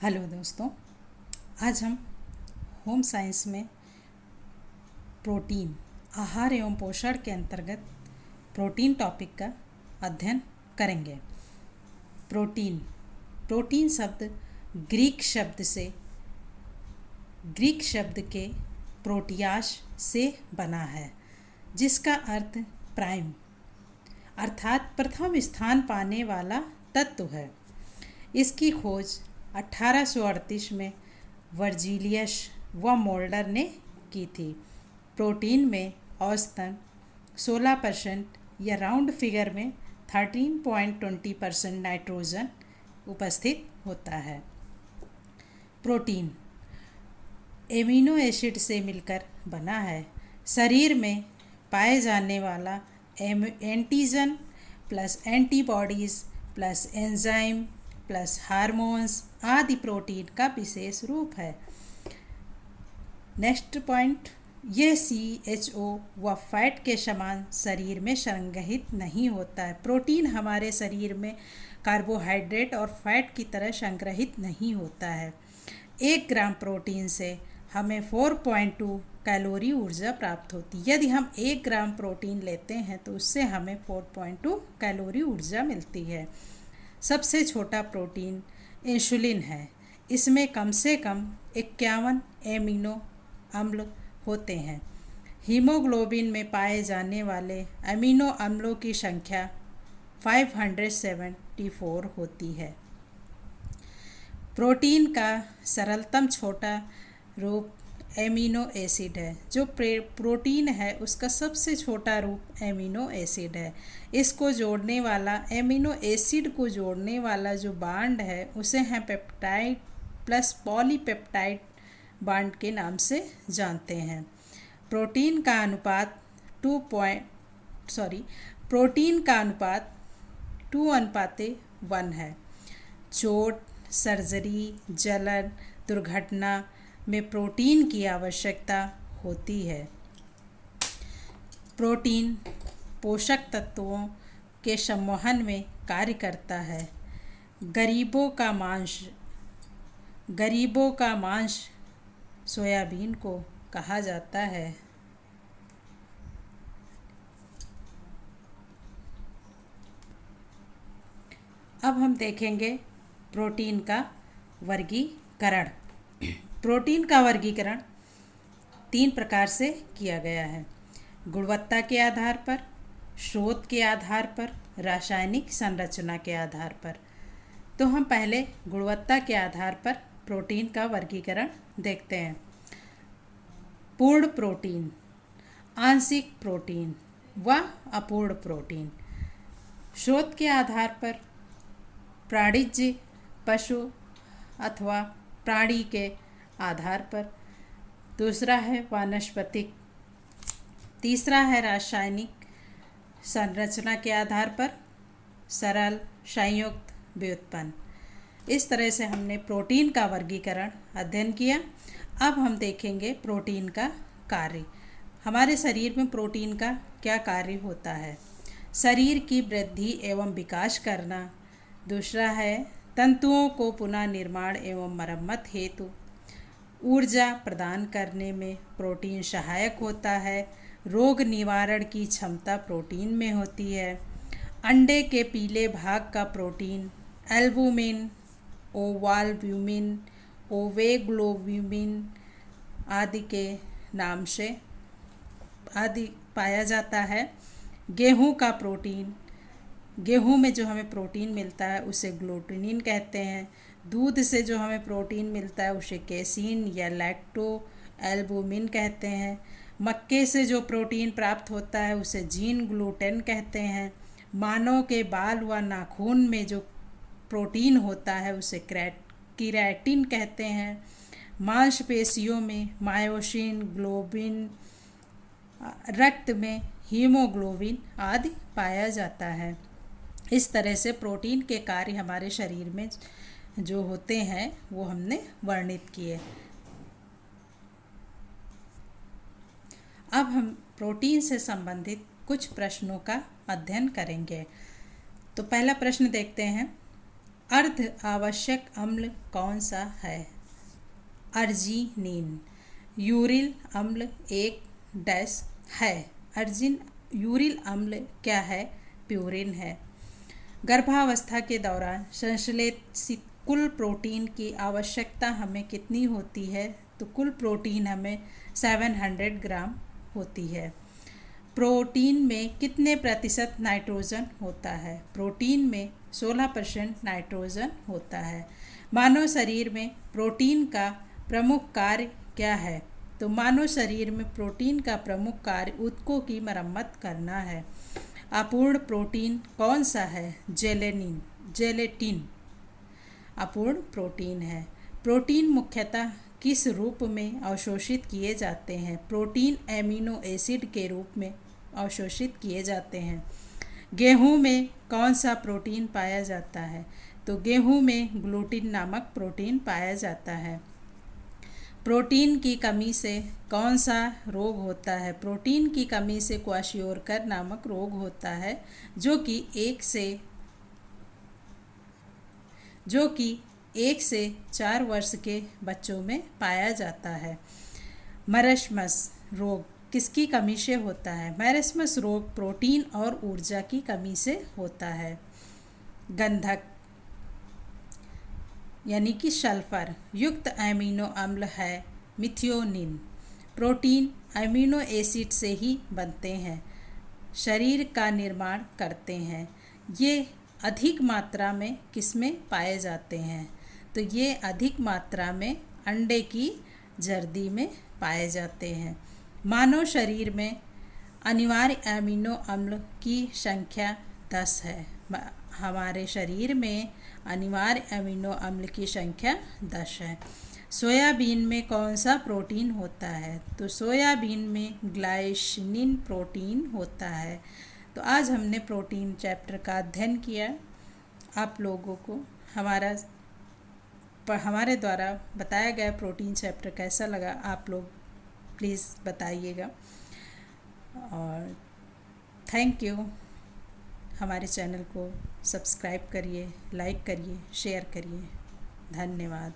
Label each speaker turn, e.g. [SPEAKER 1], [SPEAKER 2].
[SPEAKER 1] Hello दोस्तों, आज हम होम साइंस में प्रोटीन, आहार एवं पोषण के अंतर्गत प्रोटीन टॉपिक का अध्ययन करेंगे। प्रोटीन प्रोटीन शब्द ग्रीक शब्द के प्रोटियास से बना है, जिसका अर्थ प्राइम अर्थात प्रथम स्थान पाने वाला तत्व है। इसकी खोज 1838 में वर्जीलियस व मोल्डर ने की थी। प्रोटीन में औसतन 16% या राउंड फिगर में 13.20% नाइट्रोजन उपस्थित होता है। प्रोटीन एमिनो एसिड से मिलकर बना है। शरीर में पाए जाने वाला antigen plus antibodies plus enzyme plus hormones आदि प्रोटीन का विशेष रूप है। नेक्स्ट पॉइंट, यह CHO व फैट के समान शरीर में संग्रहित नहीं होता है। प्रोटीन हमारे शरीर में कार्बोहाइड्रेट और फैट की तरह संग्रहित नहीं होता है। 1 ग्राम प्रोटीन से हमें 4.2 कैलोरी ऊर्जा प्राप्त होती है। यदि हम 1 ग्राम प्रोटीन लेते हैं तो उससे हमें 4.2 कैलोरी ऊर्जा मिलती है। सबसे छोटा प्रोटीन इंसुलिन है। इसमें कम से कम 51 एमिनो अम्ल होते हैं। हीमोग्लोबिन में पाए जाने वाले अमीनो अम्लों की संख्या 574 होती है। प्रोटीन का सरलतम छोटा रूप एमिनो एसिड है। जो प्रोटीन है उसका सबसे छोटा रूप एमिनो एसिड है। इसको जोड़ने वाला एमिनो एसिड को जोड़ने वाला जो बांड है उसे हम पेप्टाइड प्लस पॉलीपेप्टाइड बांड के नाम से जानते हैं। प्रोटीन का अनुपात 2:1 है। चोट, सर्जरी, जलन, दुर्घटना में प्रोटीन की आवश्यकता होती है। प्रोटीन पोषक तत्वों के संवहन में कार्य करता है। गरीबों का मांस सोयाबीन को कहा जाता है। अब हम देखेंगे प्रोटीन का वर्गीकरण। प्रोटीन का वर्गीकरण 3 प्रकार से किया गया है: गुणवत्ता के आधार पर, स्रोत के आधार पर, रासायनिक संरचना के आधार पर। तो हम पहले गुणवत्ता के आधार पर प्रोटीन का वर्गीकरण देखते हैं। पूर्ण प्रोटीन, आंशिक प्रोटीन व अपूर्ण प्रोटीन। स्रोत के आधार पर प्राणिज पशु अथवा प्राणी के आधार पर। दूसरा है वानस्पतिक। तीसरा है रासायनिक संरचना के आधार पर, सरल, संयुक्त, व्युत्पन्न। इस तरह से हमने प्रोटीन का वर्गीकरण अध्ययन किया। अब हम देखेंगे प्रोटीन का कार्य। हमारे शरीर में प्रोटीन का क्या कार्य होता है? शरीर की वृद्धि एवं विकास करना। दूसरा है तंतुओं को पुनः निर्माण एवं मरम्मत हेतु ऊर्जा प्रदान करने में प्रोटीन सहायक होता है। रोग निवारण की क्षमता प्रोटीन में होती है। अंडे के पीले भाग का प्रोटीन एल्बुमिन, ओवाल्ब्यूमिन, ओवेग्लोब्यूमिन आदि के नाम से पाया जाता है। गेहूं का प्रोटीन, गेहूं में जो हमें प्रोटीन मिलता है उसे ग्लूटिनिन कहते हैं। दूध से जो हमें प्रोटीन मिलता है उसे केसिन या लैक्टो एल्बुमिन कहते हैं। मक्के से जो प्रोटीन प्राप्त होता है उसे जीन ग्लूटेन कहते हैं। मानव के बाल व नाखून में जो प्रोटीन होता है उसे केराटिन कहते हैं। मांसपेशियों में मायोसिन, ग्लोबिन, रक्त में हीमोग्लोबिन आदि पाया जाता है। इस तरह से प्रोटीन के कार्य हमारे शरीर में जो होते हैं वो हमने वर्णित किए। अब हम प्रोटीन से संबंधित कुछ प्रश्नों का अध्ययन करेंगे। तो पहला प्रश्न देखते हैं, अर्ध आवश्यक अम्ल कौन सा है? अर्जिनिन। यूरिल अम्ल एक डैश है। यूरिल अम्ल क्या है? प्यूरिन है। गर्भावस्था के दौरान संश्लेषित कुल प्रोटीन की आवश्यकता हमें कितनी होती है? तो कुल प्रोटीन हमें 700 ग्राम होती है। प्रोटीन में कितने प्रतिशत नाइट्रोजन होता है? प्रोटीन में 16% नाइट्रोजन होता है। मानव शरीर में प्रोटीन का प्रमुख कार्य क्या है? तो मानव शरीर में प्रोटीन का प्रमुख कार्य ऊतकों की मरम्मत करना है। अपूर्ण प्रोटीन कौन सा है? जेलेटिन अपूर्ण प्रोटीन है। प्रोटीन मुख्यतः किस रूप में अवशोषित किए जाते हैं? प्रोटीन एमिनो एसिड के रूप में अवशोषित किए जाते हैं। गेहूं में कौन सा प्रोटीन पाया जाता है? तो गेहूं में ग्लूटिन नामक प्रोटीन पाया जाता है। प्रोटीन की कमी से कौन सा रोग होता है? प्रोटीन की कमी से क्वाशियोरकर नामक रोग होता है जो कि एक से 4 वर्ष के बच्चों में पाया जाता है। मरस्मस रोग किसकी कमी से होता है? मरस्मस रोग प्रोटीन और ऊर्जा की कमी से होता है। गंधक यानी कि सल्फर युक्त अमीनो अम्ल है मिथियोनिन। प्रोटीन अमीनो एसिड से ही बनते हैं, शरीर का निर्माण करते हैं। ये अधिक मात्रा में किसमें पाए जाते हैं? तो ये अधिक मात्रा में अंडे की जर्दी में पाए जाते हैं। मानव शरीर में अनिवार्य अमीनो अम्ल की संख्या 10 है। हमारे शरीर में अनिवार्य अमीनो अम्ल की संख्या 10 है। सोयाबीन में कौन सा प्रोटीन होता है? तो सोयाबीन में ग्लाइसिन प्रोटीन होता है। तो आज हमने प्रोटीन चैप्टर का अध्ययन किया। आप लोगों को हमारे द्वारा बताया गया प्रोटीन चैप्टर कैसा लगा, आप लोग प्लीज़ बताइएगा। और थैंक यू। हमारे चैनल को सब्सक्राइब करिए, लाइक करिए, शेयर करिए। धन्यवाद।